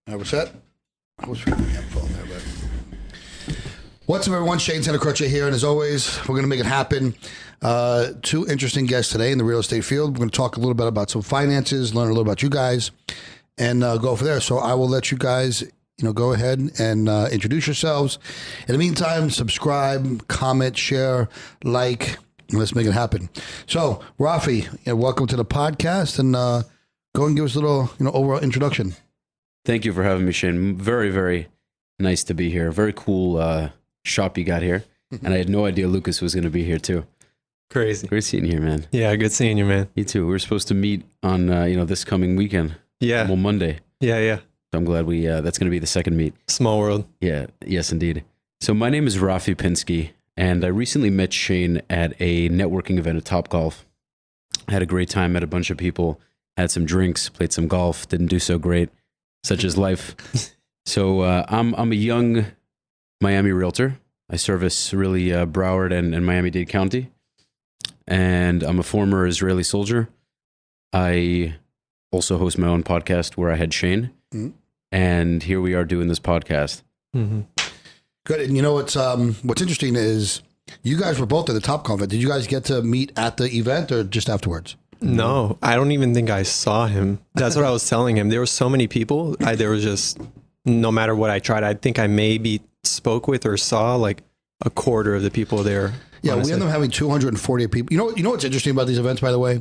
What's that? I was reading the phone there, but what's up, everyone? Santacroce Crutcher here, and as always, we're going to make it happen. Two interesting guests today in the real estate field. We're going to talk a little bit about some finances, learn a little about you guys, and go from there. So I will let you guys, go ahead and introduce yourselves. In the meantime, subscribe, comment, share, like, and let's make it happen. So, Rafi, welcome to the podcast, and go and give us a little, overall introduction. Thank you for having me, Shane. Very, very nice to be here. Very cool shop you got here. And I had no idea Lucas was going to be here too. Crazy. Great seeing you here, man. Yeah, good seeing you, man. You too. We were supposed to meet on, this coming weekend. Yeah. Well, Monday. Yeah. So I'm glad that's going to be the second meet. Small world. Yeah. Yes, indeed. So my name is Rafi Pinsky, and I recently met Shane at a networking event at Topgolf. I had a great time, met a bunch of people, had some drinks, played some golf, didn't do so great. Such is life. So I'm a young Miami realtor. I service really Broward and Miami-Dade County. And I'm a former Israeli soldier. I also host my own podcast where I had Shane. Mm-hmm. And here we are doing this podcast. Mm-hmm. Good. And what's interesting is you guys were both at the Topgolf event. Did you guys get to meet at the event or just afterwards? No, I don't even think I saw him. That's what I was telling him. There were so many people. There was just, no matter what I tried, I think I maybe spoke with or saw like a quarter of the people there. Yeah, honestly. we end up having 248 people. You know what's interesting about these events, by the way?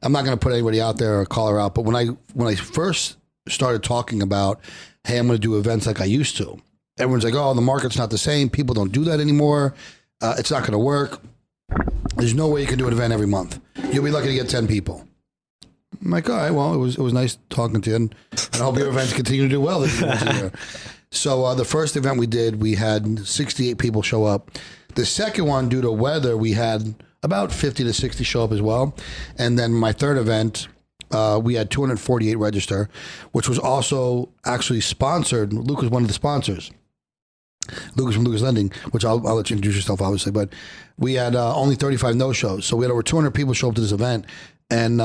I'm not going to put anybody out there or call her out, but when I first started talking about, hey, I'm going to do events like I used to, everyone's like, oh, the market's not the same. People don't do that anymore. It's not going to work. There's no way you can do an event every month. You'll be lucky to get 10 people. I'm like, all right, well, it was nice talking to you, and I hope your events continue to do well this year. So the first event we did, we had 68 people show up. The second one, due to weather, we had about 50 to 60 show up as well. And then my third event, we had 248 register, which was also actually sponsored. Luke was one of the sponsors. Lucas from Lucas Lending, which I'll let you introduce yourself, obviously, but we had only 35 no-shows. So we had over 200 people show up to this event. And,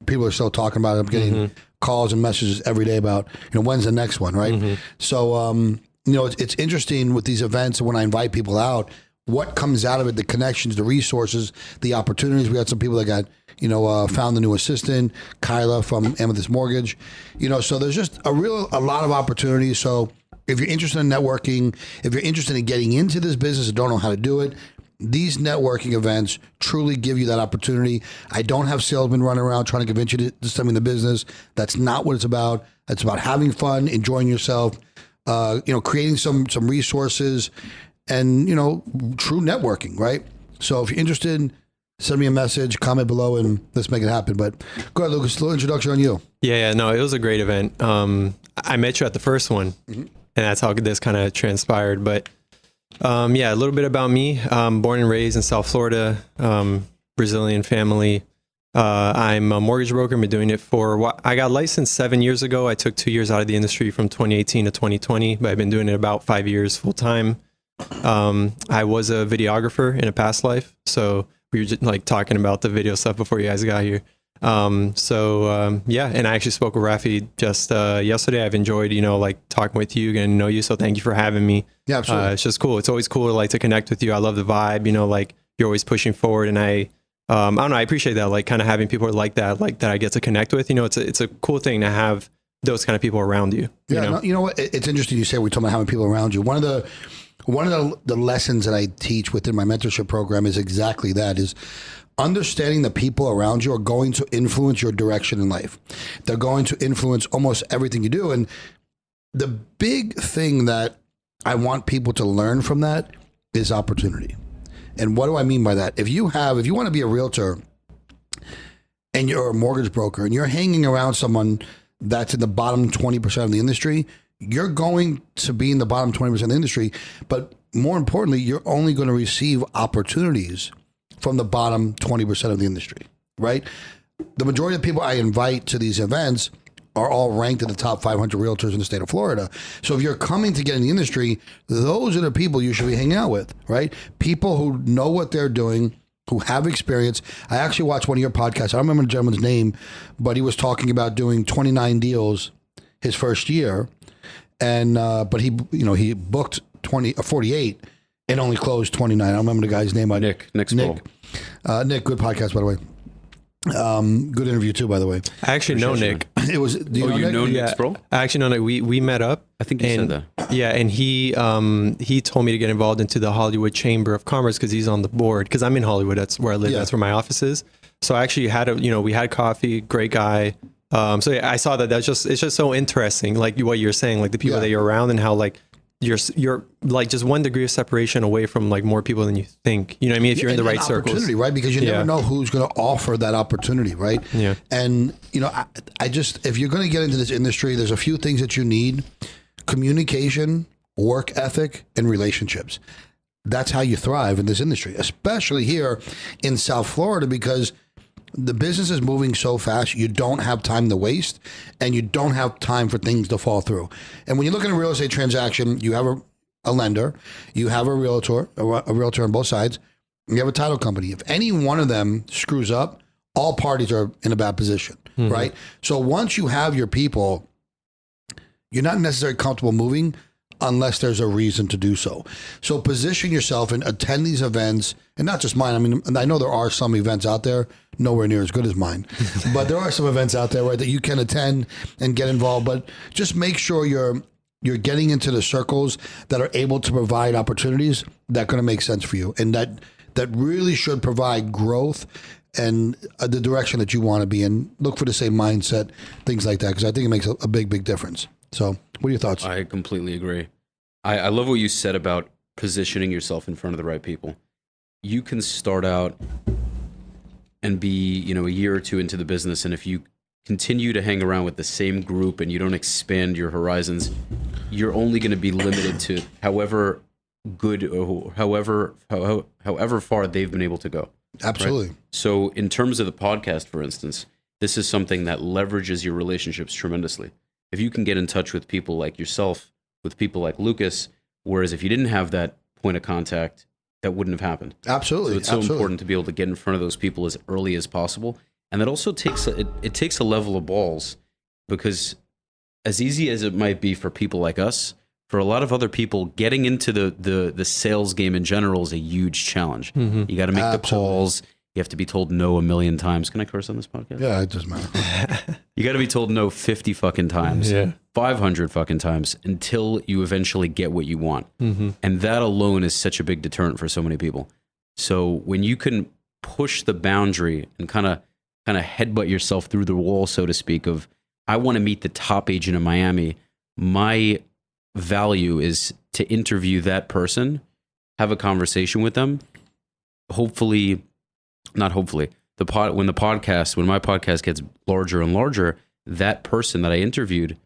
people are still talking about it. I'm getting calls and messages every day about, when's the next one, right? Mm-hmm. So, it's interesting with these events, and when I invite people out, what comes out of it, the connections, the resources, the opportunities. We had some people that got, found the new assistant, Kyla from Amethyst Mortgage, so there's just a lot of opportunities. So if you're interested in networking, if you're interested in getting into this business and don't know how to do it, these networking events truly give you that opportunity. I don't have salesmen running around trying to convince you to send me in the business. That's not what it's about. It's about having fun, enjoying yourself, creating some resources and, true networking, right? So if you're interested, send me a message, comment below, and let's make it happen. But go ahead, Lucas, a little introduction on you. Yeah, no, it was a great event. I met you at the first one, and that's how this kind of transpired. But a little bit about me. Born and raised in South Florida, Brazilian family. I'm a mortgage broker. I've been doing it I got licensed 7 years ago. I took 2 years out of the industry from 2018 to 2020, but I've been doing it about 5 years full time. I was a videographer in a past life. So we were just like talking about the video stuff before you guys got here. And I actually spoke with Rafi just yesterday. I've enjoyed, talking with you, getting to know you. So thank you for having me. Yeah, absolutely. It's just cool. It's always cool to connect with you. I love the vibe, you're always pushing forward. And I don't know, I appreciate that, kind of having people like that I get to connect with. It's a cool thing to have those kind of people around you. Yeah, you know what? It's interesting you say we're talking about having people around you. One of the lessons that I teach within my mentorship program is exactly that, is understanding the people around you are going to influence your direction in life. They're going to influence almost everything you do. And the big thing that I want people to learn from that is opportunity. And what do I mean by that? If you want to be a realtor and you're a mortgage broker and you're hanging around someone that's in the bottom 20% of the industry, you're going to be in the bottom 20% of the industry. But more importantly, you're only going to receive opportunities from the bottom 20% of the industry, right? The majority of people I invite to these events are all ranked in the top 500 realtors in the state of Florida. So if you're coming to get in the industry, those are the people you should be hanging out with, right? People who know what they're doing, who have experience. I actually watched one of your podcasts. I don't remember the gentleman's name, but he was talking about doing 29 deals his first year, and but he booked 48 and only closed 29. I don't remember the guy's name. Nick. Nick, good podcast, by the way. Good interview too, by the way. I actually know Nick. It was. Do you know Nick? Nick Sproul? I actually know Nick. We met up. I think you said that. Yeah, and he told me to get involved into the Hollywood Chamber of Commerce because he's on the board. Because I'm in Hollywood. That's where I live. Yeah. That's where my office is. So I actually had we had coffee. Great guy. So yeah, I saw that. It's just so interesting. Like what you're saying, like the people that you're around and how like you're like just 1 degree of separation away from like more people than you think. You know what I mean? If you're in the right circles, opportunity, right? Because you never know who's going to offer that opportunity, right? Yeah. And I just, if you're going to get into this industry, there's a few things that you need: communication, work ethic, and relationships. That's how you thrive in this industry, especially here in South Florida, because the business is moving so fast. You don't have time to waste, and you don't have time for things to fall through. And when you look at a real estate transaction, you have a lender, you have a realtor on both sides, and you have a title company. If any one of them screws up, all parties are in a bad position, right? So once you have your people, you're not necessarily comfortable moving unless there's a reason to do so. So position yourself and attend these events, and not just mine. I mean, I know there are some events out there, nowhere near as good as mine, but there are some events out there, right, that you can attend and get involved. But just make sure you're getting into the circles that are able to provide opportunities that are going to make sense for you, and that really should provide growth and the direction that you want to be in. Look for the same mindset, things like that, because I think it makes a big difference. So what are your thoughts? I completely agree. I love what you said about positioning yourself in front of the right people. You can start out and be, a year or two into the business, and if you continue to hang around with the same group and you don't expand your horizons, you're only going to be limited to however good or however far they've been able to go. Absolutely. Right? So in terms of the podcast, for instance, this is something that leverages your relationships tremendously. If you can get in touch with people like yourself, with people like Lucas, whereas if you didn't have that point of contact, that wouldn't have happened. Absolutely. So it's so important to be able to get in front of those people as early as possible. And that also takes it takes a level of balls, because as easy as it might be for people like us, for a lot of other people, getting into the sales game in general is a huge challenge. Mm-hmm. You got to make the calls. You have to be told no a million times. Can I curse on this podcast? Yeah, it doesn't matter. You got to be told no 50 fucking times, 500 fucking times, until you eventually get what you want. Mm-hmm. And that alone is such a big deterrent for so many people. So when you can push the boundary and kind of headbutt yourself through the wall, so to speak, of, I want to meet the top agent in Miami, my value is to interview that person, have a conversation with them, when my podcast gets larger and larger, that person that I interviewed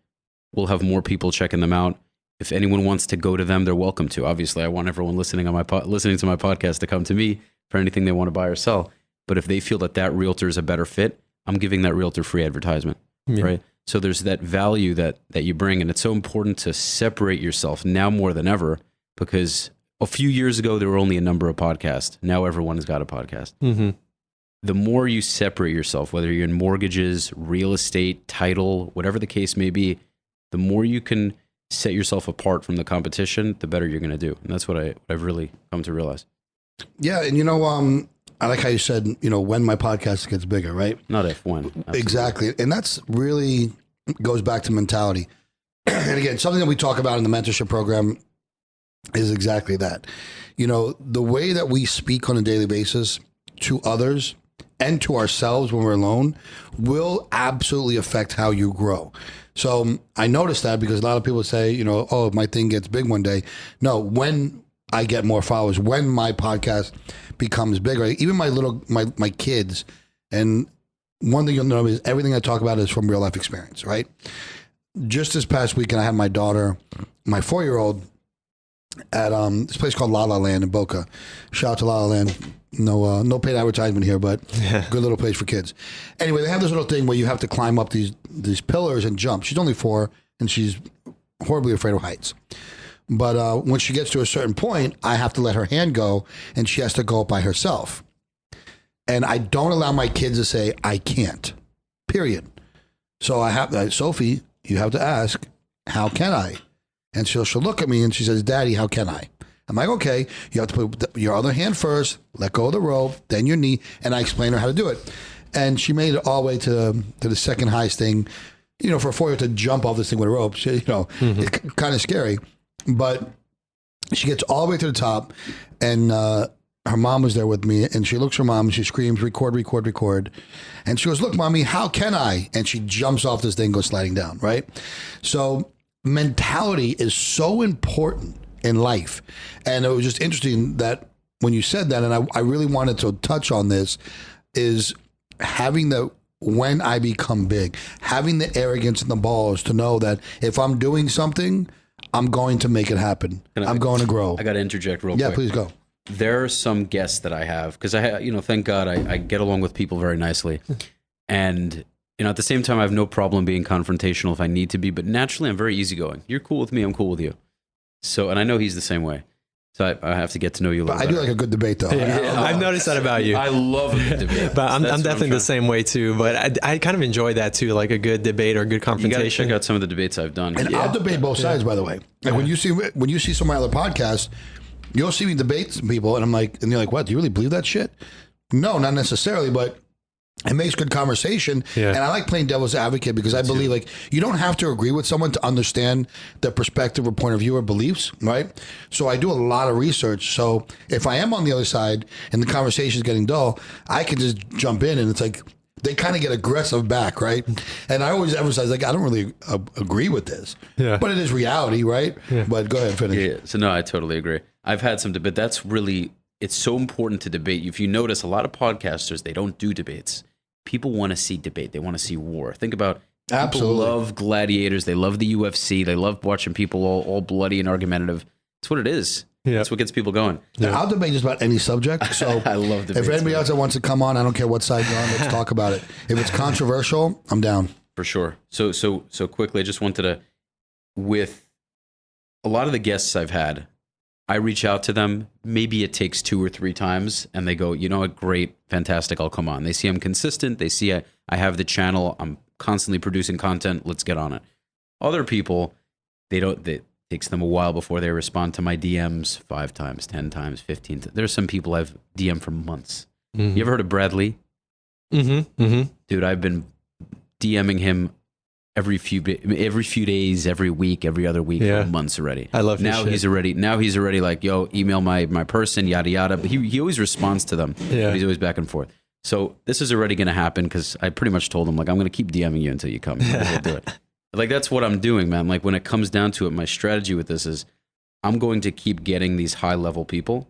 will have more people checking them out. If anyone wants to go to them, they're welcome to. Obviously, I want everyone listening to my podcast to come to me for anything they want to buy or sell. But if they feel that realtor is a better fit, I'm giving that realtor free advertisement, right? So there's that value that you bring, and it's so important to separate yourself now more than ever, because a few years ago, there were only a number of podcasts. Now everyone has got a podcast. Mm-hmm. The more you separate yourself, whether you're in mortgages, real estate, title, whatever the case may be, the more you can set yourself apart from the competition, the better you're going to do. And that's what I've really come to realize. Yeah, and I like how you said, when my podcast gets bigger, right? Not if, when. Absolutely. Exactly. And that's really goes back to mentality. And again, something that we talk about in the mentorship program is exactly that. The way that we speak on a daily basis to others and to ourselves when we're alone will absolutely affect how you grow. So I noticed that because a lot of people say, oh, my thing gets big one day. No, when I get more followers, when my podcast becomes bigger, even my kids, and one thing you'll know is everything I talk about is from real life experience, right? Just this past weekend, I had my daughter, my 4-year-old, at this place called La La Land in Boca. Shout out to La La Land. No paid advertisement here, but good little place for kids. Anyway, they have this little thing where you have to climb up these pillars and jump. She's only 4, and she's horribly afraid of heights. But when she gets to a certain point, I have to let her hand go, and she has to go up by herself. And I don't allow my kids to say, I can't, period. So I have Sophie, you have to ask, how can I? And she'll look at me and she says, Daddy, how can I? I'm like, okay, you have to put your other hand first, let go of the rope, then your knee, and I explain her how to do it. And she made it all the way to the second highest thing. You know, for a 4-year-old to jump off this thing with a rope, it's kind of scary. But she gets all the way to the top, and her mom was there with me, and she looks at her mom, and she screams, record, record, record. And she goes, look, Mommy, how can I? And she jumps off this thing, goes sliding down, right? So mentality is so important in life. And it was just interesting that when you said that, and I really wanted to touch on this, is having when I become big, having the arrogance and the balls to know that if I'm doing something, I'm going to make it happen. I'm going to grow. I got to interject real quick. Yeah, please go. There are some guests that I have, because thank God I get along with people very nicely. And, at the same time, I have no problem being confrontational if I need to be, but naturally I'm very easygoing. You're cool with me, I'm cool with you. So, and I know he's the same way. So I have to get to know you a little bit. I do like a good debate, though. Yeah, I've noticed that about you. I love a good debate. But I'm definitely the same way too. But I kind of enjoy that too, like a good debate or good confrontation. You got to check out some of the debates I've done. And I'll debate both sides, by the way. Like when you see some of my other podcasts, you'll see me debate some people, and I'm like, and you're like, what? Do you really believe that shit? No, not necessarily, but it makes good conversation. Yeah. And I like playing devil's advocate because I believe like you don't have to agree with someone to understand their perspective or point of view or beliefs, right? So I do a lot of research. So if I am on the other side and the conversation is getting dull, I can just jump in, and it's like they kind of get aggressive back, right? And I always emphasize, like, I don't really agree with this, but it is reality, right? Yeah. But go ahead, finish. Yeah. So no, I totally agree. I've had some debate. That's really, it's so important to debate. If you notice, a lot of podcasters, they don't do debates. People want to see debate. They want to see war. Think about people love gladiators. They love the UFC. They love watching people all bloody and argumentative. That's what it is. Yeah. That's what gets people going. Yeah. I'll debate just about any subject. So I love debates. If anybody else that wants to come on, I don't care what side you're on. Let's talk about it. If it's controversial, I'm down. For sure. So quickly, I just wanted to, with a lot of the guests I've had, I reach out to them. Maybe it takes 2 or 3 times, and they go, you know what, great, fantastic, I'll come on. They see I'm consistent. They see I have the channel. I'm constantly producing content. Let's get on it. Other people, it takes them a while before they respond to my DMs 5 times, 10 times, 15 times. There's some people I've DM'd for months. Mm-hmm. You ever heard of Brad Lee? Mm-hmm. Mm-hmm. Dude, I've been DMing him every few days, every week, every other week for months already. I love now he's already like, yo, email my person, yada yada. But he always responds to them. Yeah. But he's always back and forth. So this is already going to happen because I pretty much told him, like, I'm going to keep DMing you until you come. We'll do it. Like, that's what I'm doing, man. Like, when it comes down to it, my strategy with this is I'm going to keep getting these high level people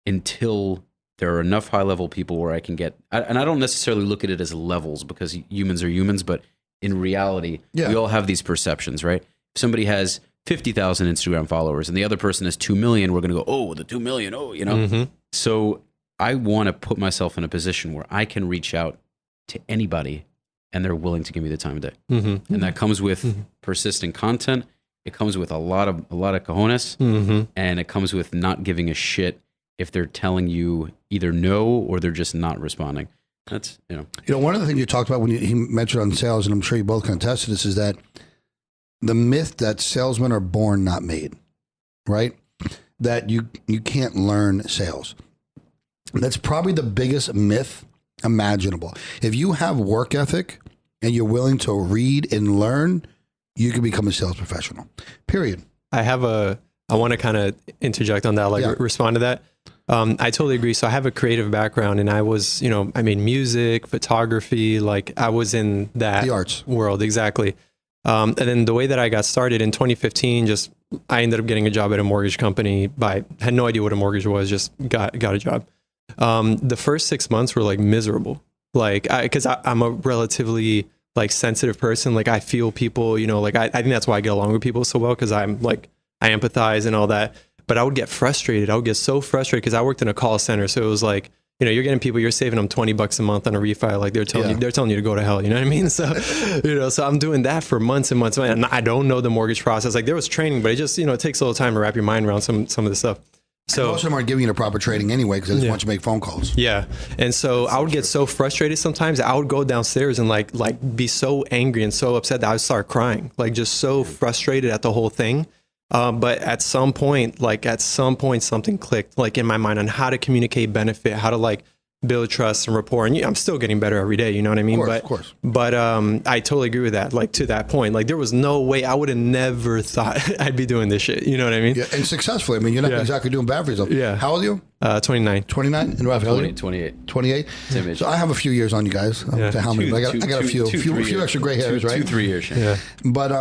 until there are enough high level people where I can get, and I don't necessarily look at it as levels because humans are humans, but in reality, we all have these perceptions, right? If somebody has 50,000 Instagram followers and the other person has 2 million, we're going to go, oh, the 2 million, oh, you know? Mm-hmm. So I want to put myself in a position where I can reach out to anybody and they're willing to give me the time of day. Mm-hmm. And that comes with persistent content. It comes with a lot of cojones, and it comes with not giving a shit if they're telling you either no or they're just not responding. That's, one of the things you talked about when he mentioned on sales, and I'm sure you both can attest to this, is that the myth that salesmen are born, not made, right? That you can't learn sales. That's probably the biggest myth imaginable. If you have work ethic and you're willing to read and learn, you can become a sales professional, period. I want to kind of interject on that, respond to that. I totally agree. So I have a creative background, and I was, I made music, photography, like I was in that the arts world. Exactly. And then the way that I got started in 2015, I ended up getting a job at a mortgage company. Had no idea what a mortgage was, just got a job. The first 6 months were like miserable, because I'm a relatively like sensitive person. Like I feel people, I think that's why I get along with people so well, because I'm like, I empathize and all that. But I would get frustrated. I would get so frustrated because I worked in a call center. So it was like, you're getting people, you're saving them $20 a month on a refi. Like they're telling you to go to hell. You know what I mean? So, so I'm doing that for months and months. And I don't know the mortgage process. Like there was training, but it just, it takes a little time to wrap your mind around some of the stuff. So most of them aren't giving you the proper training anyway because they just want you to make phone calls. Yeah. And so I would get so frustrated sometimes. I would go downstairs and like be so angry and so upset that I would start crying, like just so frustrated at the whole thing. But at some point, something clicked like in my mind on how to communicate benefit, how to like build trust and rapport. And I'm still getting better every day. You know what I mean? Of course. But I totally agree with that. Like to that point, like there was no way I would have never thought I'd be doing this shit. You know what I mean? Yeah, and successfully. I mean, you're not exactly doing bad for yourself. Yeah. How old are you? 29. 29? And Rafi, how old are you? 28. 28? Same age. So I have a few years on you guys. I don't know how many, but I got a few extra gray hairs, right? 2-3 years. Yeah. But,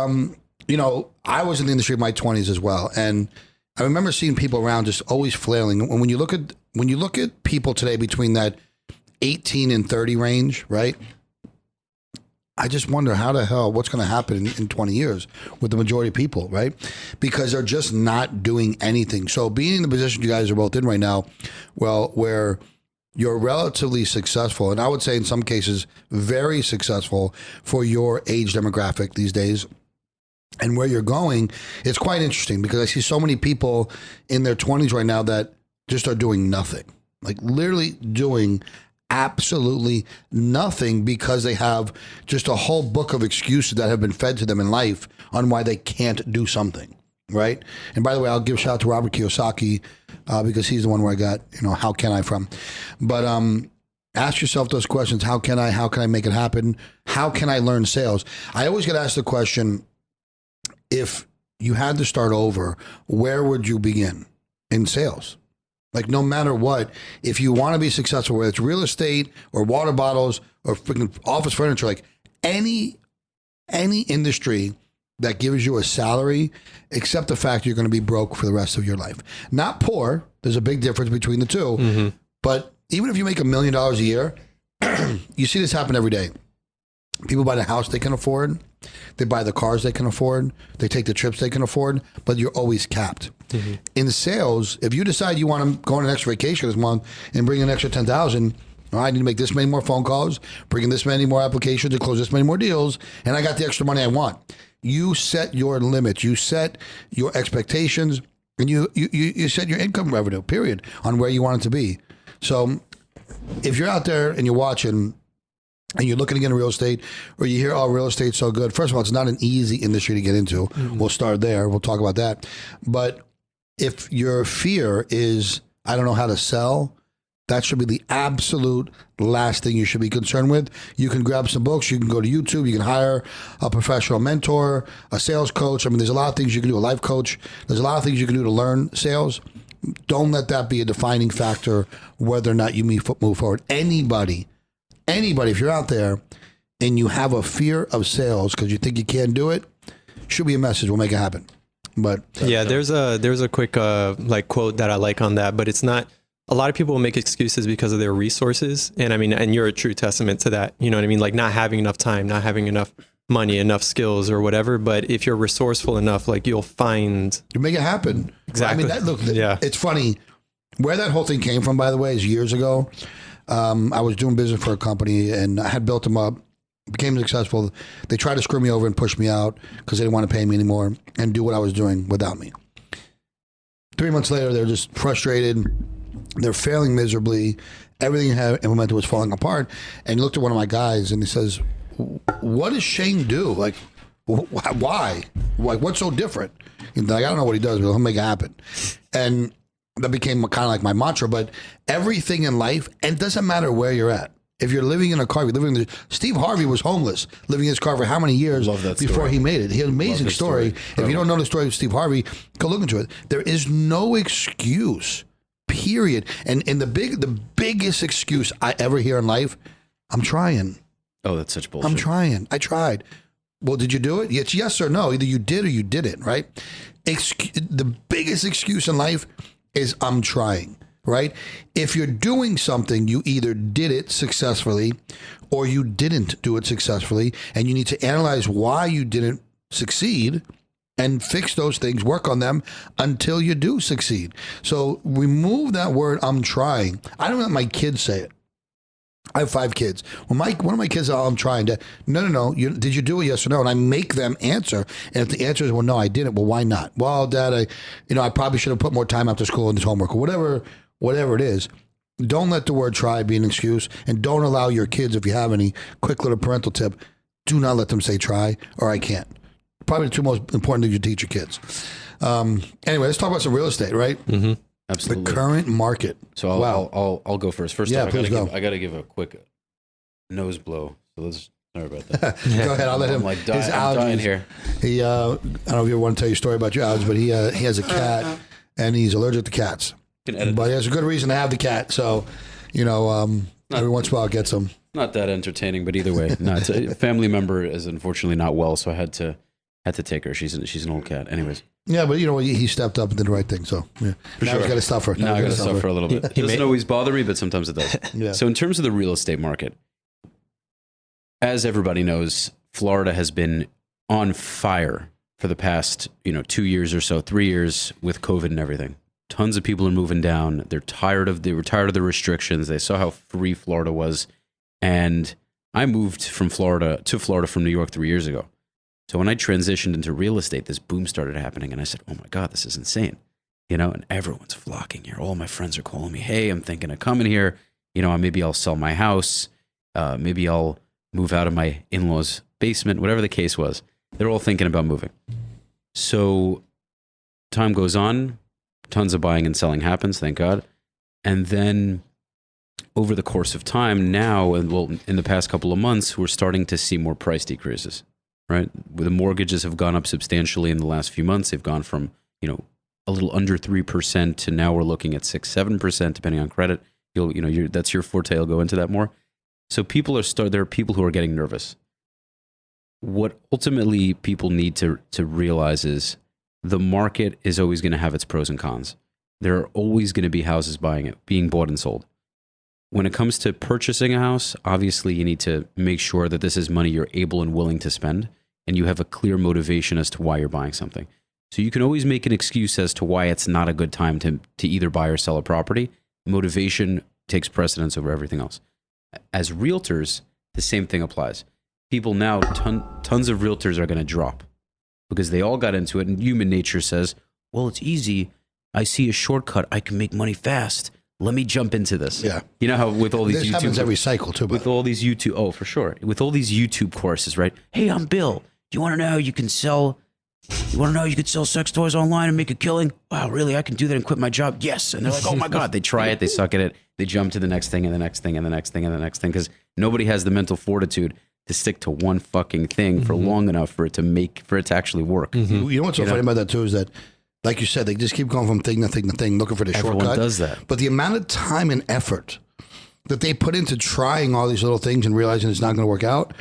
you know, I was in the industry in my 20s as well. And I remember seeing people around just always flailing. And when you look at people today between that 18 and 30 range, right? I just wonder how the hell, what's going to happen in 20 years with the majority of people, right? Because they're just not doing anything. So being in the position you guys are both in right now, well, where you're relatively successful, and I would say in some cases, very successful for your age demographic these days, and where you're going, it's quite interesting because I see so many people in their 20s right now that just are doing nothing, like literally doing absolutely nothing because they have just a whole book of excuses that have been fed to them in life on why they can't do something, right? And by the way, I'll give a shout out to Robert Kiyosaki because he's the one where I got, you know, how can I from. But ask yourself those questions. How can I make it happen? How can I learn sales? I always get asked the question, if you had to start over, where would you begin in sales? Like no matter what, if you want to be successful, whether it's real estate or water bottles or freaking office furniture, like any industry that gives you a salary, except the fact you're going to be broke for the rest of your life. Not poor. There's a big difference between the two. Mm-hmm. But even if you make $1 million a year, you see this happen every day. People buy the house they can afford. They buy the cars they can afford. They take the trips they can afford, but you're always capped. Mm-hmm. In sales, if you decide you want to go on an extra vacation this month and bring an extra 10,000, I need to make this many more phone calls, bring in this many more applications, and close this many more deals, and I got the extra money I want. You set your limits, you set your expectations, and you set your income revenue, period, on where you want it to be. So if you're out there and you're watching, and you're looking to get into real estate, or you hear, oh, real estate's so good. First of all, it's not an easy industry to get into. Mm-hmm. We'll start there. We'll talk about that. But if your fear is, I don't know how to sell, that should be the absolute last thing you should be concerned with. You can grab some books. You can go to YouTube. You can hire a professional mentor, a sales coach. I mean, there's a lot of things you can do, a life coach. There's a lot of things you can do to learn sales. Don't let that be a defining factor whether or not you move forward. Anybody, if you're out there and you have a fear of sales because you think you can't do it, shoot me a message. We'll make it happen. But yeah, there's a quick like quote that I like on that, but it's not. A lot of people will make excuses because of their resources, and I mean, and you're a true testament to that. You know what I mean? Like not having enough time, not having enough money, enough skills, or whatever. But if you're resourceful enough, like you'll find you make it happen. Exactly. I mean, it's funny where that whole thing came from. By the way, is years ago. I was doing business for a company and I had built them up, became successful. They tried to screw me over and push me out because they didn't want to pay me anymore and do what I was doing without me. 3 months later, they're just frustrated. They're failing miserably. Everything I had implemented was falling apart. And he looked at one of my guys and he says, what does Shane do? Like, why? Like, what's so different? He's like, I don't know what he does, but he'll make it happen. And that became kind of like my mantra, but everything in life, and it doesn't matter where you're at. If you're living in a car, Steve Harvey was homeless, living in his car for how many years before he made it? He had an amazing story. If you don't know the story of Steve Harvey, go look into it. There is no excuse, period. And the biggest excuse I ever hear in life, I'm trying. Oh, that's such bullshit. I'm trying. I tried. Well, did you do it? It's yes or no. Either you did or you didn't, right? The biggest excuse in life is I'm trying, right? If you're doing something, you either did it successfully or you didn't do it successfully, and you need to analyze why you didn't succeed and fix those things, work on them until you do succeed. So remove that word, I'm trying. I don't let my kids say it. I have 5 kids. When one of my kids, I'm trying to, no, did you do it? Yes or no? And I make them answer. And if the answer is, well, no, I didn't. Well, why not? Well, Dad, I probably should have put more time after school in this homework or whatever it is. Don't let the word try be an excuse, and don't allow your kids, if you have any, quick little parental tip, do not let them say try or I can't. Probably the 2 most important things you teach your kids. Anyway, let's talk about some real estate, right? Mm-hmm. Absolutely. The current market. So I'll go first. First off, I gotta give a quick nose blow. So sorry about that. Go ahead. I'll let him. I'm dying here. He I don't know if you want to tell your story about your allergies, but he has a cat and he's allergic to cats. But he has a good reason to have the cat. So, every once in a while it gets him. Not that entertaining, but either way, no. It's a family member is unfortunately not well, so I had to take her. She's an old cat. Anyways. Yeah, but he stepped up and did the right thing. So yeah. Now he's got to suffer. Now I got to suffer a little bit. It doesn't always bother me, but sometimes it does. Yeah. So in terms of the real estate market, as everybody knows, Florida has been on fire for the past 2 years or so, 3 years with COVID and everything. Tons of people are moving down. They were tired of the restrictions. They saw how free Florida was, and I moved from Florida from New York 3 years ago. So when I transitioned into real estate, this boom started happening, and I said, "Oh my God, this is insane!" And everyone's flocking here. All my friends are calling me, "Hey, I'm thinking of coming here. Maybe I'll sell my house. Maybe I'll move out of my in-laws' basement." Whatever the case was, they're all thinking about moving. So time goes on, tons of buying and selling happens, thank God, and then over the course of time, now, in the past couple of months, we're starting to see more price decreases. Right, the mortgages have gone up substantially in the last few months. They've gone from a little under 3% to now we're looking at 6-7% depending on credit. That's your forte. I'll go into that more. So there are people who are getting nervous. What ultimately people need to realize is the market is always going to have its pros and cons. There are always going to be houses being bought and sold. When it comes to purchasing a house, obviously you need to make sure that this is money you're able and willing to spend, and you have a clear motivation as to why you're buying something. So you can always make an excuse as to why it's not a good time to either buy or sell a property. Motivation takes precedence over everything else. As realtors, the same thing applies. People now, tons of realtors are going to drop because they all got into it, and human nature says, well, it's easy. I see a shortcut. I can make money fast. Let me jump into this. Yeah. You know how with all these this happens every cycle too. With all these YouTube, oh, for sure. With all these YouTube courses, right? Hey, I'm Bill. Do you want to know you can sell sex toys online and make a killing? Wow, really? I can do that and quit my job? Yes. And they're like, oh my God. They try it. They suck at it. They jump to the next thing and the next thing and the next thing and the next thing because nobody has the mental fortitude to stick to one fucking thing for long enough for it to actually work. You know what's so funny about that too is that, like you said, they just keep going from thing to thing to thing, looking for the shortcut. Everyone does that. But the amount of time and effort that they put into trying all these little things and realizing it's not going to work out,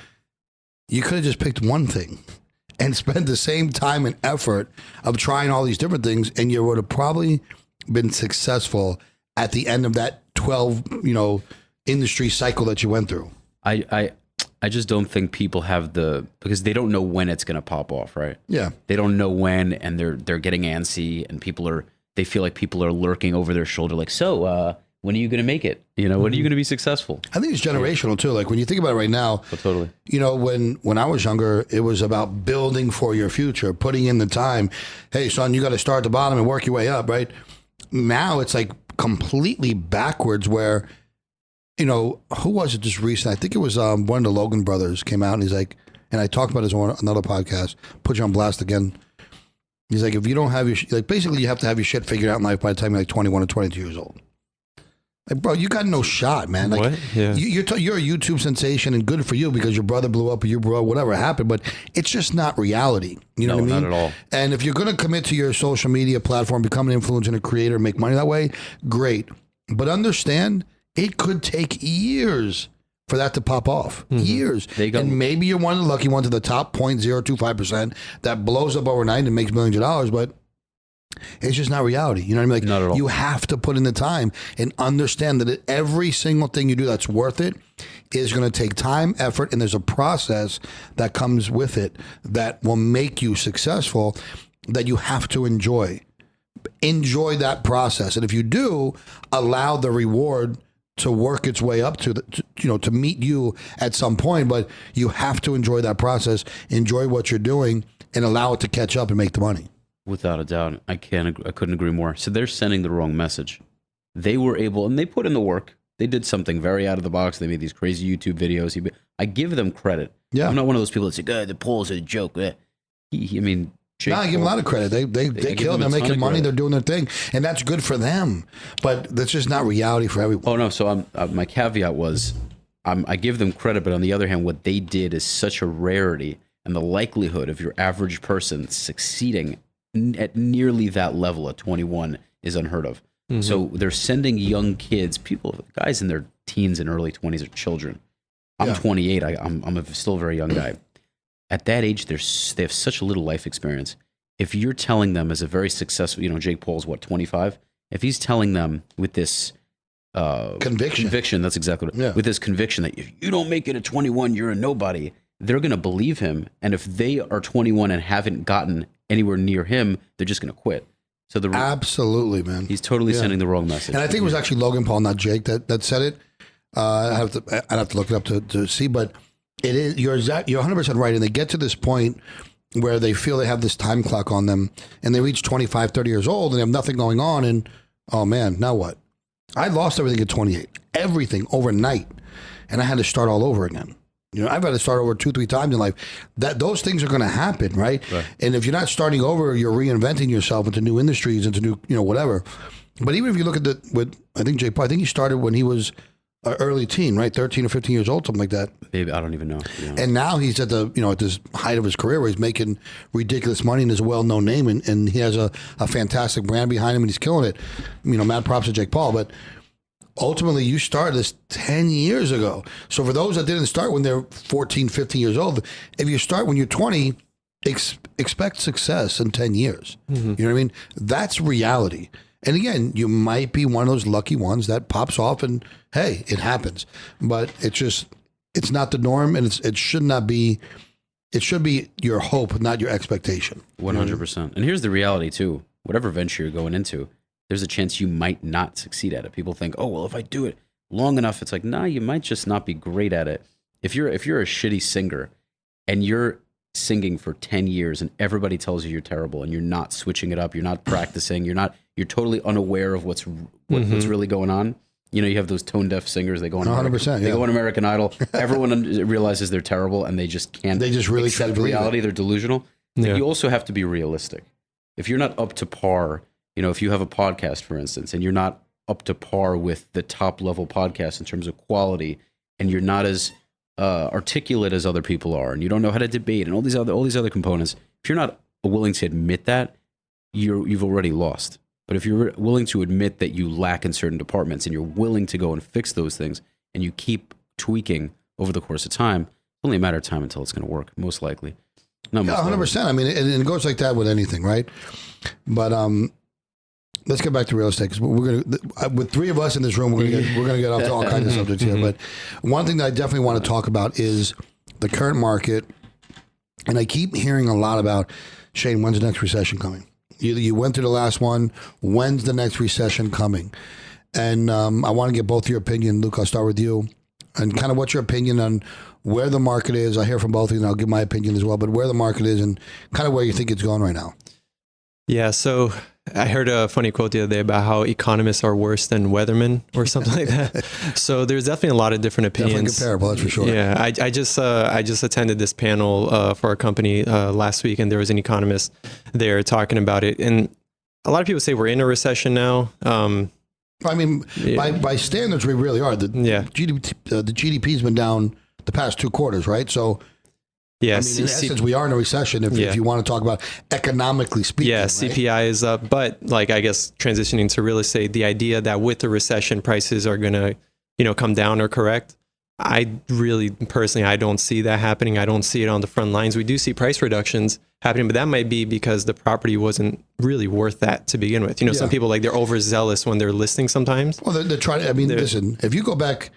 you could have just picked one thing and spent the same time and effort of trying all these different things, and you would have probably been successful at the end of that 12, industry cycle that you went through. I just don't think people have because they don't know when it's going to pop off, right? Yeah. They don't know when, and they're getting antsy, and they feel like people are lurking over their shoulder, like, so when are you going to make it? When are you going to be successful? I think it's generational too. Like when you think about it right now, oh, totally. When I was younger, it was about building for your future, putting in the time. Hey, son, you got to start at the bottom and work your way up, right? Now it's like completely backwards where, who was it just recent? I think it was one of the Logan brothers came out and he's like, and I talked about this on another podcast, put you on blast again. He's like, if you don't have basically you have to have your shit figured out in life by the time you're like 21 or 22 years old. Like, bro, you got no shot, man. Like, what? Yeah. You're a YouTube sensation and good for you because your brother blew up or you blew up, whatever happened, but it's just not reality. You know what I mean? Not at all. And if you're going to commit to your social media platform, become an influencer and a creator, make money that way, great. But understand, it could take years for that to pop off. Years. And maybe you're one of the lucky ones at the top 0.025% that blows up overnight and makes millions of dollars, but it's just not reality. You know what I mean? Like, not at all. You have to put in the time and understand that every single thing you do that's worth it is going to take time, effort, and there's a process that comes with it that will make you successful that you have to enjoy. Enjoy that process. And if you do, allow the reward to work its way up to meet you at some point, but you have to enjoy that process, enjoy what you're doing, and allow it to catch up and make the money. Without a doubt. I couldn't agree more. So they're sending the wrong message. They were able, and they put in the work. They did something very out of the box. They made these crazy YouTube videos. I give them credit. Yeah. I'm not one of those people that say, the polls are a joke. I mean, I give them a lot of credit. They killed. They're making money. They're doing their thing, and that's good for them. But that's just not reality for everyone. Oh no. So my caveat was, I give them credit, but on the other hand, what they did is such a rarity, and the likelihood of your average person succeeding at nearly that level at 21 is unheard of. Mm-hmm. So they're sending young kids, guys in their teens and early 20s are children. I'm 28. I'm still a very young guy. At that age, they have such a little life experience. If you're telling them as a very successful, Jake Paul's 25? If he's telling them with this conviction, that's exactly what, with this conviction that if you don't make it at 21, you're a nobody, they're going to believe him. And if they are 21 and haven't gotten anywhere near him, they're just going to quit. So absolutely, man, he's totally sending the wrong message. And I think it was actually Logan Paul, not Jake, that said it. I'd have to look it up to see, but it is you're 100% right. And they get to this point where they feel they have this time clock on them, and they reach 25, 30 years old, and they have nothing going on. And oh man, now what? I lost everything at 28, everything overnight, and I had to start all over again. I've had to start over 2-3 times in life. Those things are going to happen, right? And if you're not starting over, you're reinventing yourself into new industries, into new, whatever. But even if you look at I think Jake Paul, I think he started when he was an early teen, right? 13 or 15 years old, something like that. Maybe, I don't even know. And now he's at at this height of his career where he's making ridiculous money and is a well-known name, and he has a fantastic brand behind him, and he's killing it. Mad props to Jake Paul, but ultimately, you started this 10 years ago. So for those that didn't start when they're 14, 15 years old, if you start when you're 20, expect success in 10 years. Mm-hmm. You know what I mean? That's reality. And again, you might be one of those lucky ones that pops off and, hey, it happens. But it's not the norm, and it should not be. It should be your hope, not your expectation. 100%. And here's the reality, too. Whatever venture you're going into, there's a chance you might not succeed at it. People think, oh, well, if I do it long enough, it's like, nah, you might just not be great at it. If you're a shitty singer and you're singing for 10 years and everybody tells you you're terrible and you're not switching it up, you're not practicing, you're totally unaware of what's really going on. You have those tone deaf singers, they go on 100%, they go on American Idol. Everyone realizes they're terrible and they just can't really accept reality. They're delusional. Yeah. You also have to be realistic. If you're not up to par, if you have a podcast, for instance, and you're not up to par with the top level podcasts in terms of quality, and you're not as articulate as other people are, and you don't know how to debate and all these other components, if you're not willing to admit that, you've already lost. But if you're willing to admit that you lack in certain departments and you're willing to go and fix those things, and you keep tweaking over the course of time, it's only a matter of time until it's going to work, most likely. No, 100%. I mean, and it goes like that with anything, right? But let's get back to real estate, because we're gonna, with three of us in this room, we're gonna get off to all kinds of subjects here. But one thing that I definitely want to talk about is the current market, and I keep hearing a lot about, Shane, when's the next recession coming? You went through the last one. When's the next recession coming? And I want to get both your opinion. Luke, I'll start with you, and kind of what's your opinion on where the market is. I hear from both of you, and I'll give my opinion as well. But where the market is, and kind of where you think it's going right now. Yeah. So I heard a funny quote the other day about how economists are worse than weathermen or something like that. So there's definitely a lot of different opinions. Definitely comparable, that's for sure. Yeah, I just attended this panel for our company last week, and there was an economist there talking about it. And a lot of people say we're in a recession now. I mean, by standards, we really are. The GDP's been down the past 2 quarters, right? So. Yeah, I mean, in essence, we are in a recession if you want to talk about economically speaking. Yeah, right? CPI is up, but I guess transitioning to real estate, the idea that with the recession, prices are going to, come down or correct. I really, personally, I don't see that happening. I don't see it on the front lines. We do see price reductions happening, but that might be because the property wasn't really worth that to begin with. Some people, they're overzealous when they're listing sometimes. Well, they're trying to, listen, if you go back...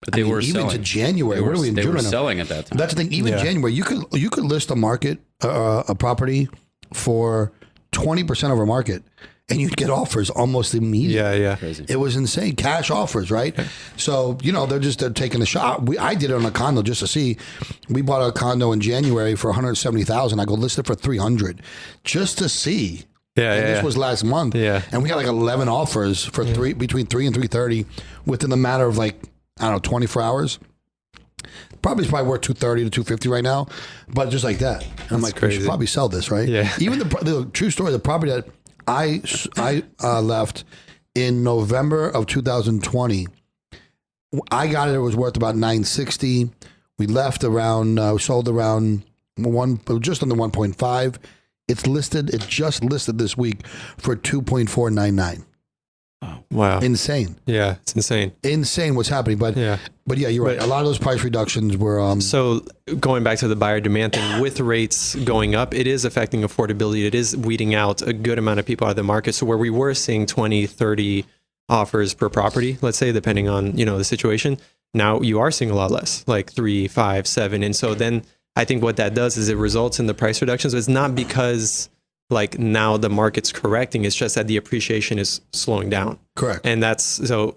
But they were even selling. To January. They were, what are we in June? They were selling at that time. That's the thing. Even January, you could list a market, a property for 20% of a market, and you'd get offers almost immediately. Yeah. Crazy. It was insane. Cash offers, right? So, they're taking a shot. I did it on a condo just to see. We bought a condo in January for $170,000. I go list it for $300 just to see. This was last month. Yeah. And we got like 11 offers for between 3 and 330 within the matter of 24 hours. Probably worth 230 to 250 right now, but just like that. And I'm like, crazy. we should probably sell this, right? Yeah. Even the true story, the property that I left in November of 2020, I got it. It was worth about 960. We left around, sold around just under 1.5. It's listed. It just listed this week for 2.499. Wow. Insane. Yeah, it's insane. Insane what's happening. But yeah, you're right. A lot of those price reductions were. So going back to the buyer demand thing, with rates going up, it is affecting affordability. It is weeding out a good amount of people out of the market. So where we were seeing 20, 30 offers per property, let's say, depending on, the situation, now you are seeing a lot less, like 3, 5, 7. And so then I think what that does is it results in the price reductions. It's not because now the market's correcting. It's just that the appreciation is slowing down. Correct. And that's the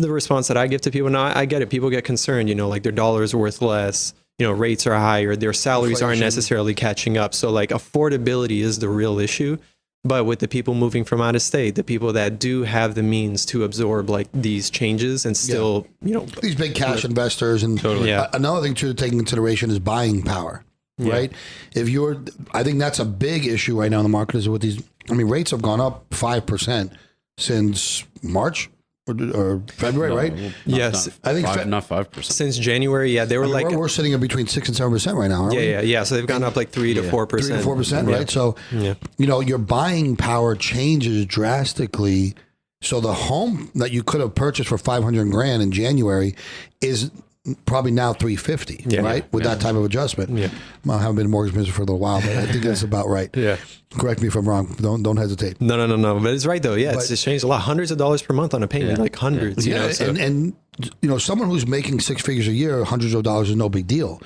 response that I give to people. Now I get it. People get concerned, their dollar is worth less, rates are higher, their salaries aren't necessarily catching up. So affordability is the real issue. But with the people moving from out of state, the people that do have the means to absorb these changes and still, these big cash investors. And another thing to take into consideration is buying power. Right. I think that's a big issue right now in the market is with these. Rates have gone up 5% since March or February, right? Well, yes. I think not 5%. Since January. Yeah. They were we're sitting at between 6 and 7% right now. Aren't we? Yeah. So they've gone up 3 to 4%. 3 to 4%, right? So, your buying power changes drastically. So the home that you could have purchased for $500,000 in January is probably now 350, right? With that type of adjustment. Yeah. I haven't been in mortgage business for a little while, but I think that's about right. Yeah. Correct me if I'm wrong. Don't hesitate. No. But it's right though. Yeah. It's changed a lot. Hundreds of dollars per month on a payment, hundreds. Yeah. And someone who's making 6 figures a year, hundreds of dollars is no big deal.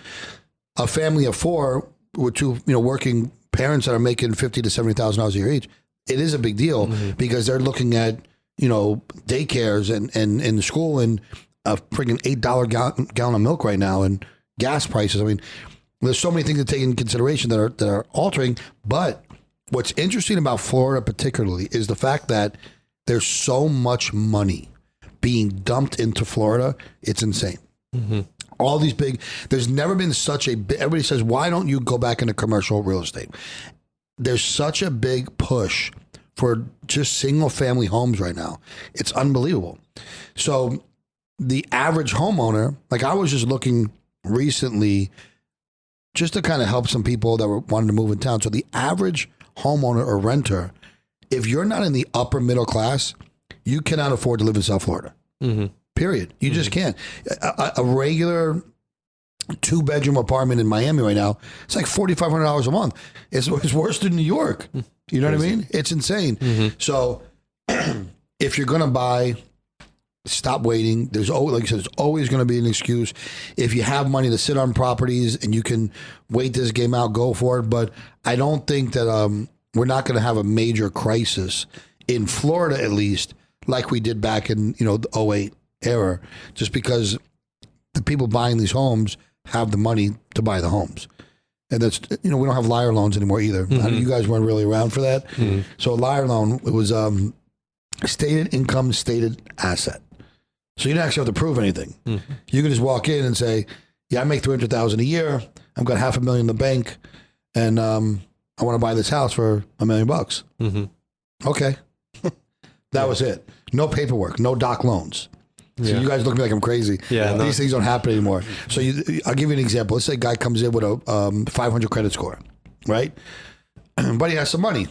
A family of 4 with 2, working parents that are making $50,000 to $70,000 a year each, it is a big deal because they're looking at, daycares and in school and a friggin' $8 gallon of milk right now and gas prices. There's so many things to take into consideration that are altering. But what's interesting about Florida particularly is the fact that there's so much money being dumped into Florida. It's insane. All these there's never been such everybody says, why don't you go back into commercial real estate? There's such a big push for just single family homes right now. It's unbelievable. So the average homeowner, I was just looking recently just to kind of help some people that were wanting to move in town. So the average homeowner or renter, if you're not in the upper middle class, you cannot afford to live in South Florida. Period. You just can't. A regular 2-bedroom apartment in Miami right now, it's like $4,500 a month. It's worse than New York. You know what I mean? It's insane. So if you're going to buy, stop waiting. There's always, like I said, there's always going to be an excuse. If you have money to sit on properties and you can wait this game out, go for it. But I don't think that we're not going to have a major crisis in Florida, at least, like we did back in the 08 era, just because the people buying these homes have the money to buy the homes. And that's, we don't have liar loans anymore either. You guys weren't really around for that. So a liar loan, it was stated income, stated asset. So you don't actually have to prove anything. You can just walk in and say, I make $300,000 a year. I've got $500,000 in the bank, and I want to buy this house for $1 million. Okay. That was it. No paperwork, no doc loans. So you guys look at me like I'm crazy. These things don't happen anymore. So I'll give you an example. Let's say a guy comes in with a 500 credit score, right? But he has some money.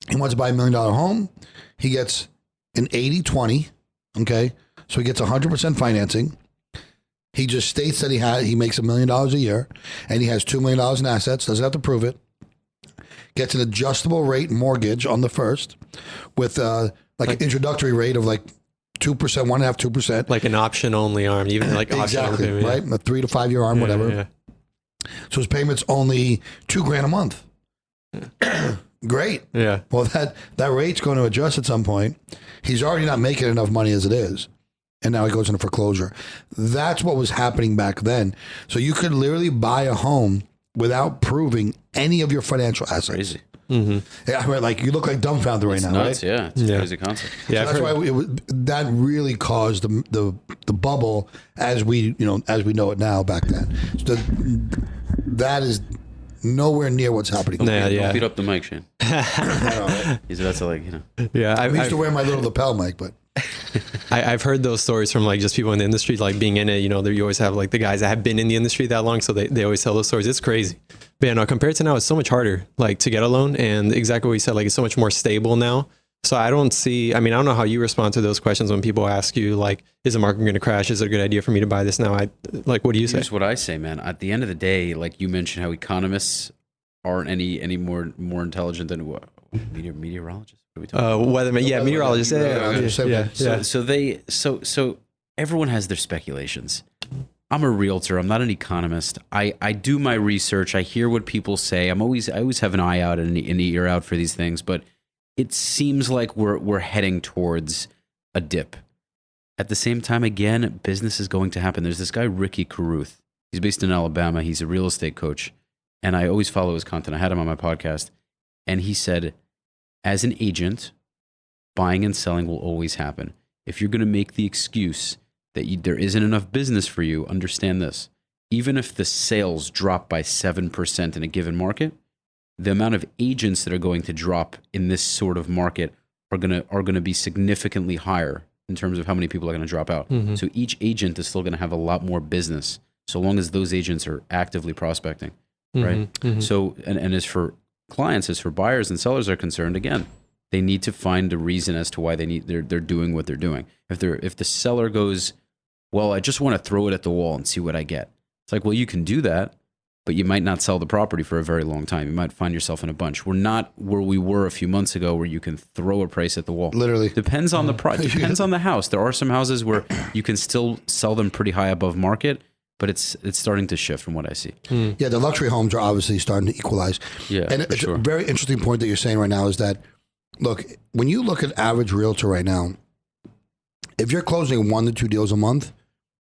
He wants to buy $1 million home. He gets an 80-20, okay? So he gets 100% financing. He just states that he makes $1 million a year, and he has $2 million in assets. Doesn't have to prove it. Gets an adjustable rate mortgage on the first with an introductory rate of 2%, 1.5%, 2%. Like an option only arm, even exactly, option right? A 3 to 5 year arm, whatever. So his payment's only $2,000 a month. Great. Yeah. Well, that rate's going to adjust at some point. He's already not making enough money as it is. And now he goes into foreclosure. That's what was happening back then. So you could literally buy a home without proving any of your financial assets. Crazy. Mm-hmm. Yeah, I mean, like you look like dumbfounded right now, Nuts, right? yeah. It's a crazy concept. Yeah, So that's why that really caused the bubble as we know it now back then. So that is nowhere near what's happening. Don't beat up the mic, Shane. He's about to Yeah, I used to wear my little lapel mic, but I've heard those stories from like just people in the industry, like being in it. You always have like the guys that have been in the industry that long, so they always tell those stories. It's crazy. But yeah, compared to now, it's so much harder like to get a loan, and exactly what you said, like it's so much more stable now. So I don't know how you respond to those questions when people ask you like, is the market going to crash? Is it a good idea for me to buy this now? What do you say? Here's what I say, man. At the end of the day, like you mentioned how economists aren't any more intelligent than what? Meteorologists? Weatherman, meteorologists. So everyone has their speculations. I'm a realtor. I'm not an economist. I do my research. I hear what people say. I always have an eye out and an ear out for these things. But it seems like we're heading towards a dip. At the same time, again, business is going to happen. There's this guy Ricky Carruth. He's based in Alabama. He's a real estate coach, and I always follow his content. I had him on my podcast, and he said, as an agent, buying and selling will always happen. If you're going to make the excuse that there isn't enough business for you, understand this. Even if the sales drop by 7% in a given market, the amount of agents that are going to drop in this sort of market are going to be significantly higher in terms of how many people are going to drop out. Mm-hmm. So each agent is still going to have a lot more business so long as those agents are actively prospecting, right? Mm-hmm. So, and as for clients, as for buyers and sellers are concerned, again, they need to find a reason as to why they're doing what they're doing. If the seller goes, well, I just want to throw it at the wall and see what I get. It's like, well, you can do that, but you might not sell the property for a very long time. You might find yourself in a bunch. We're not where we were a few months ago where you can throw a price at the wall. Literally. Depends on the price. Depends on the house. There are some houses where you can still sell them pretty high above market, but it's starting to shift from what I see. Yeah, the luxury homes are obviously starting to equalize. Yeah, and it's a very interesting point that you're saying right now is that, look, when you look at average realtor right now, if you're closing 1 to 2 deals a month,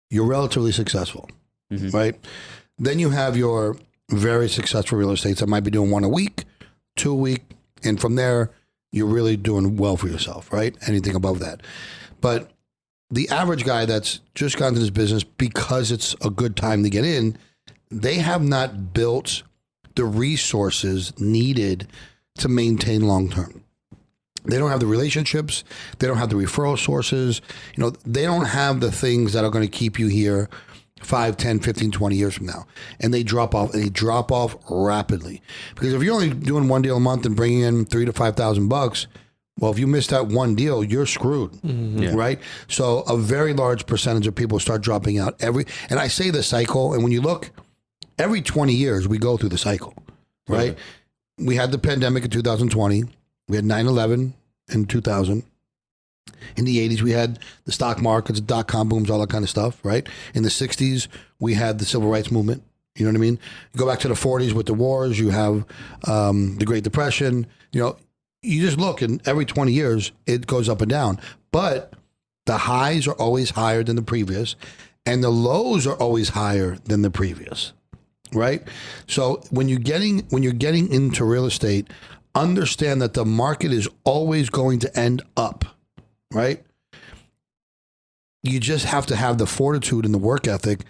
you're relatively successful, right? Then you have your very successful real estates that might be doing 1 a week, 2 a week, and from there, you're really doing well for yourself, right? Anything above that. But the average guy that's just gone to this business because it's a good time to get in, they have not built the resources needed to maintain long term. They don't have the relationships. They don't have the referral sources. They don't have the things that are going to keep you here 5, 10, 15, 20 years from now. And they drop off. And they drop off rapidly. Because if you're only doing 1 deal a month and bringing in $3,000 to $5,000, well, if you miss that one deal, you're screwed, right? So a very large percentage of people start dropping out and I say the cycle, and when you look, every 20 years we go through the cycle, right? We had the pandemic in 2020. We had 9/11 in 2000. In the 80s, we had the stock markets, dot-com booms, all that kind of stuff, right? In the 60s, we had the civil rights movement. You know what I mean? You go back to the 40s with the wars. You have the Great Depression. You just look, and every 20 years, it goes up and down. But the highs are always higher than the previous, and the lows are always higher than the previous, right? So when you're getting into real estate, understand that the market is always going to end up, right? You just have to have the fortitude and the work ethic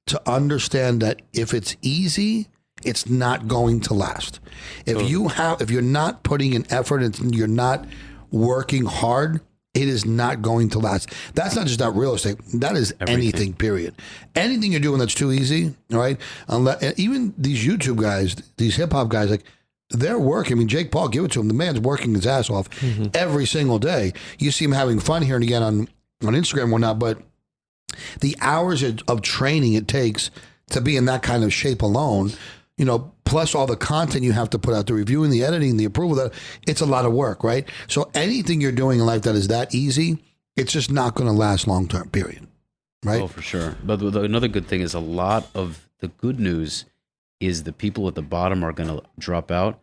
to understand that if it's easy, it's not going to last. If you're not putting in effort and you're not working hard, it is not going to last. That's not just that real estate. That is anything, period. Anything you're doing that's too easy, right? Even these YouTube guys, these hip hop guys, like they're working. I mean, Jake Paul, give it to him. The man's working his ass off every single day. You see him having fun here and again on Instagram and whatnot, but the hours of training it takes to be in that kind of shape alone, plus all the content you have to put out, the reviewing, the editing, the approval, it's a lot of work, right? So anything you're doing in life that is that easy, it's just not going to last long term, period. Right? Oh, for sure. But another good thing is a lot of the good news is the people at the bottom are going to drop out.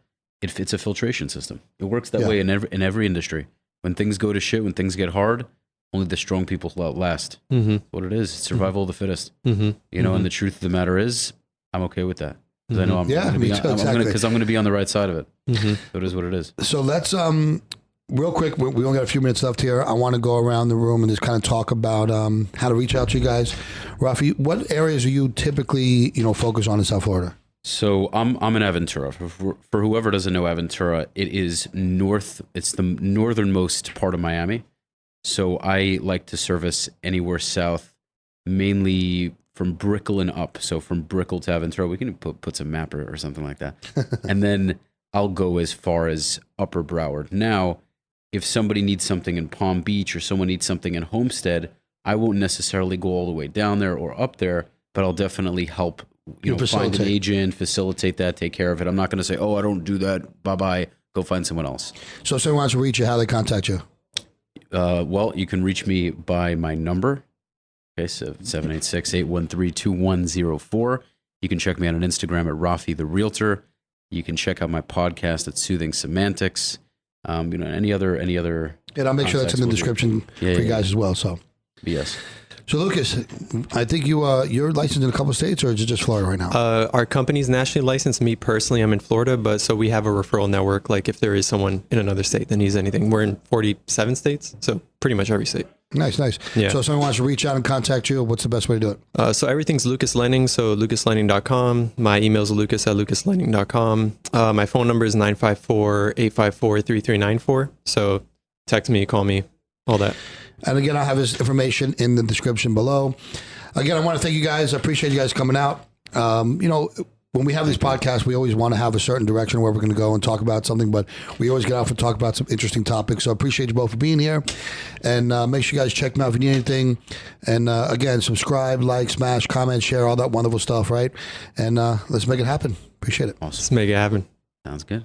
it's a filtration system. It works that way in every industry. When things go to shit, when things get hard, only the strong people last. Mm-hmm. What it is, it's survival of the fittest. Mm-hmm. You know, and the truth of the matter is, I'm okay with that. Because I know I'm going to be on the right side of it. Mm-hmm. So it is what it is. So let's real quick. We only got a few minutes left here. I want to go around the room and just kind of talk about how to reach out to you guys. Rafi, what areas are you typically focus on in South Florida? So I'm in Aventura. For whoever doesn't know Aventura, it is north. It's the northernmost part of Miami. So I like to service anywhere south, mainly from Brickell and up. So from Brickell to Aventura, we can put some map or something like that. And then I'll go as far as Upper Broward. Now, if somebody needs something in Palm Beach or someone needs something in Homestead, I won't necessarily go all the way down there or up there, but I'll definitely help find an agent, facilitate that, take care of it. I'm not going to say, oh, I don't do that. Bye-bye. Go find someone else. So if someone wants to reach you, how do they contact you? Well, you can reach me by my number. Okay, so 786-813-2104. You can check me out on Instagram at Rafi the Realtor. You can check out my podcast at Soothing Semantics. Any other. And I'll make sure that's in the description for you guys as well. So yes. So Lucas, I think you're licensed in a couple of states, or is it just Florida right now? Our company's nationally licensed. Me personally, I'm in Florida, but so we have a referral network. Like if there is someone in another state that needs anything, we're in 47 states, so pretty much every state. Nice. Yeah. So if someone wants to reach out and contact you, what's the best way to do it? So everything's Lucas Lending, so lucaslending.com. My email is lucas@lucaslending.com. My phone number is 954-854-3394. So text me, call me, all that. And again, I'll have his information in the description below. Again, I want to thank you guys. I appreciate you guys coming out. When we have these podcasts, we always want to have a certain direction where we're going to go and talk about something, but we always get off and talk about some interesting topics. So I appreciate you both for being here. And make sure you guys check them out if you need anything. And again, subscribe, like, smash, comment, share, all that wonderful stuff, right? And let's make it happen. Appreciate it. Awesome. Let's make it happen. Sounds good.